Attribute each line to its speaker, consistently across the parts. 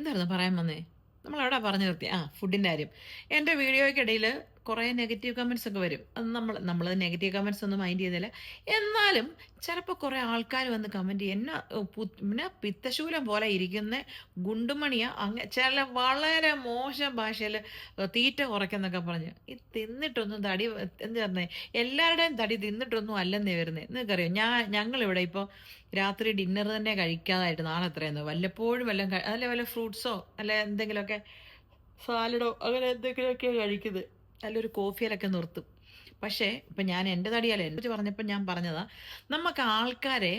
Speaker 1: എന്തായിരുന്നു പറയാൻ വന്നേ? നമ്മളെവിടാ പറഞ്ഞു നിർത്തിയെ? ഫുഡിൻ്റെ കാര്യം. എൻ്റെ വീഡിയോയ്ക്കിടയിൽ കുറേ നെഗറ്റീവ് കമൻറ്റ്സ് ഒക്കെ വരും. അത് നമ്മൾ നെഗറ്റീവ് കമൻറ്റ്സ് ഒന്നും മൈൻഡ് ചെയ്യുന്നില്ല. എന്നാലും ചിലപ്പോൾ കുറേ ആൾക്കാർ വന്ന് കമൻറ്റ് ചെയ്യും. എന്നാ പിന്നെ പിത്തശൂലം പോലെ ഇരിക്കുന്ന ഗുണ്ടുമണിയാ ചില വളരെ മോശം ഭാഷയിൽ തീറ്റ കുറയ്ക്കുന്നൊക്കെ പറഞ്ഞ്. ഈ തിന്നിട്ടൊന്നും തടി എന്ത് പറഞ്ഞേ, എല്ലാവരുടെയും തടി തിന്നിട്ടൊന്നും അല്ലെന്നേ വരുന്നത്. നിങ്ങൾക്കറിയോ, ഞങ്ങളിവിടെ ഇപ്പോൾ രാത്രി ഡിന്നർ തന്നെ കഴിക്കാതായിട്ട് നാളെ എത്രയെന്നോ വല്ലപ്പോഴും വല്ലതും അല്ലെ വല്ല ഫ്രൂട്ട്സോ അല്ലെ എന്തെങ്കിലുമൊക്കെ സാലഡോ അങ്ങനെ എന്തെങ്കിലുമൊക്കെ കഴിക്കുന്നത്, നല്ലൊരു കോഫിയിലൊക്കെ നിർത്തും. പക്ഷേ ഇപ്പം ഞാൻ എൻ്റെ തടിയല്ല എന്നെ കുറിച്ച് പറഞ്ഞപ്പോൾ ഞാൻ പറഞ്ഞതാ, നമുക്ക് ആൾക്കാരെ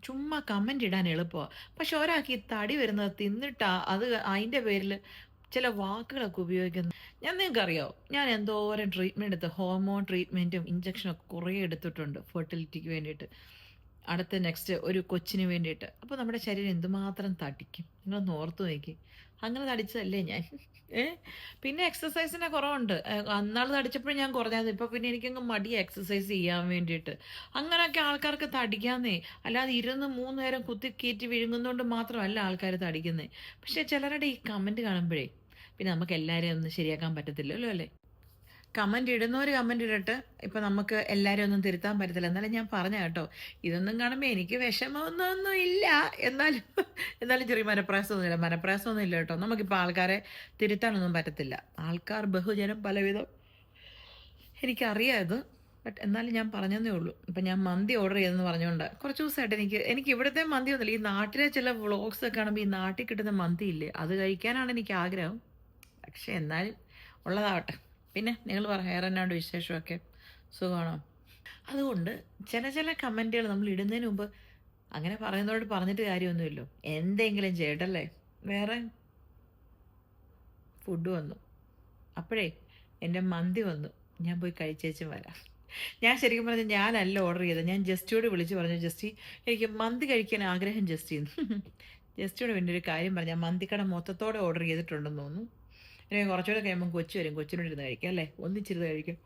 Speaker 1: ചുമ്മാ കമൻ്റ് ഇടാൻ എളുപ്പമാണ്. പക്ഷെ ഒരാൾക്ക് ഈ തടി വരുന്നത് തിന്നിട്ടാ അത് അതിൻ്റെ പേരിൽ ചില വാക്കുകളൊക്കെ ഉപയോഗിക്കുന്നു. നിങ്ങൾക്കറിയോ, ഞാൻ എന്തോരം ട്രീറ്റ്മെൻറ്റ് എടുത്ത് ഹോർമോൺ ട്രീറ്റ്മെൻറ്റും ഇഞ്ചക്ഷനൊക്കെ കുറേ എടുത്തിട്ടുണ്ട് ഫെർട്ടിലിറ്റിക്ക് വേണ്ടിയിട്ട്. അടുത്ത നെക്സ്റ്റ് ഒരു കൊച്ചിന് വേണ്ടിയിട്ട്. അപ്പോൾ നമ്മുടെ ശരീരം എന്തുമാത്രം തടിക്കും നിങ്ങളൊന്ന് ഓർത്ത് നോക്കി. അങ്ങനെ തടിച്ചതല്ലേ ഞാൻ. ഏ പിന്നെ എക്സസൈസിൻ്റെ കുറവുണ്ട്. അന്നാൾ തടിച്ചപ്പോഴും ഞാൻ കുറഞ്ഞത്. ഇപ്പോൾ പിന്നെ എനിക്കങ്ങ് മടിയാണ് എക്സസൈസ് ചെയ്യാൻ വേണ്ടിയിട്ട്. അങ്ങനെയൊക്കെ ആൾക്കാർക്ക് തടിക്കാന്നേ. അല്ലാതെ ഇരുന്ന് 3 നേരം കുത്തിക്കയറ്റി വിഴുങ്ങുന്നതുകൊണ്ട് മാത്രമല്ല ആൾക്കാർ തടിക്കുന്നത്. പക്ഷേ ചിലരുടെ ഈ കമൻറ്റ് കാണുമ്പോഴേ പിന്നെ നമുക്ക് എല്ലാവരെയും ഒന്നും ശരിയാക്കാൻ പറ്റത്തില്ലല്ലോ അല്ലേ. കമൻ്റ് ഇടുന്നവർ കമൻ്റ് ഇടട്ടെ. ഇപ്പം നമുക്ക് എല്ലാവരും ഒന്നും തിരുത്താൻ പറ്റത്തില്ല. എന്നാലും ഞാൻ പറഞ്ഞ കേട്ടോ, ഇതൊന്നും കാണുമ്പോൾ എനിക്ക് വിഷമമൊന്നും ഇല്ല. എന്നാലും എന്നാലും ചെറിയ മനപ്രയാസമൊന്നുമില്ല. മനപ്രയാസമൊന്നും ഇല്ല കേട്ടോ. നമുക്കിപ്പോൾ ആൾക്കാരെ തിരുത്താനൊന്നും പറ്റത്തില്ല. ആൾക്കാർ ബഹുജനം പലവിധം, എനിക്കറിയാം ഇത്. ബട്ട് എന്നാലും ഞാൻ പറഞ്ഞതേ ഉള്ളൂ. ഇപ്പം ഞാൻ മന്തി ഓർഡർ ചെയ്തെന്ന് പറഞ്ഞുകൊണ്ട് കുറച്ച് ദിവസമായിട്ട് എനിക്ക് ഇവിടുത്തെ മന്തി ഒന്നുമില്ല, ഈ നാട്ടിലെ ചില വ്ളോഗ്സ് ഒക്കെ കാണുമ്പോൾ ഈ നാട്ടിൽ കിട്ടുന്ന മന്തി ഇല്ലേ, അത് കഴിക്കാനാണ് എനിക്ക് ആഗ്രഹം. പക്ഷെ എന്നാലും ഉള്ളതാവട്ടെ. പിന്നെ നിങ്ങൾ പറ, വേറെ എന്നാണ്ട് വിശേഷമൊക്കെ, സുഖമാണോ? അതുകൊണ്ട് ചില കമൻറ്റുകൾ നമ്മൾ ഇടുന്നതിന് മുമ്പ് അങ്ങനെ പറയുന്നതോട് പറഞ്ഞിട്ട് കാര്യമൊന്നുമില്ലോ. എന്തെങ്കിലും ചെയ്യട്ടല്ലേ. വേറെ ഫുഡ് വന്നു, അപ്പോഴേ എൻ്റെ മന്തി വന്നു. ഞാൻ പോയി കഴിച്ചേച്ചും വരാം. ഞാൻ ശരിക്കും പറഞ്ഞാൽ ഞാനല്ല ഓർഡർ ചെയ്തത്. ഞാൻ ജസ്റ്റിയോട് വിളിച്ച് പറഞ്ഞു, ജസ്റ്റി എനിക്ക് മന്തി കഴിക്കാൻ ആഗ്രഹം ജസ്റ്റിന്ന്. ജസ്റ്റിയോട് വേണ്ടി ഒരു കാര്യം പറഞ്ഞാൽ മന്തിക്കട മൊത്തത്തോടെ ഓർഡർ ചെയ്തിട്ടുണ്ടെന്ന് തോന്നുന്നു. ഇനി കുറച്ചുകൂടെ കഴിയുമ്പം കൊച്ചു വരും, കൊച്ചിനോട് ഇരുന്ന് കഴിക്കാം അല്ലേ, ഒന്നിച്ചിരുന്ന് കഴിക്കാം.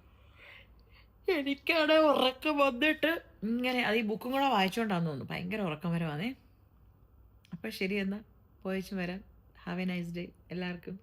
Speaker 1: എനിക്കാണ് ഉറക്കം വന്നിട്ട് ഇങ്ങനെ അത് ഈ ബുക്കും കൂടെ വായിച്ചുകൊണ്ടാന്ന് തോന്നുന്നു, ഭയങ്കര ഉറക്കം വരവാന്നേ. അപ്പം ശരി, എന്നാൽ പോയച്ചും വരാം. ഹാവ് എ നൈസ് ഡേ എല്ലാവർക്കും.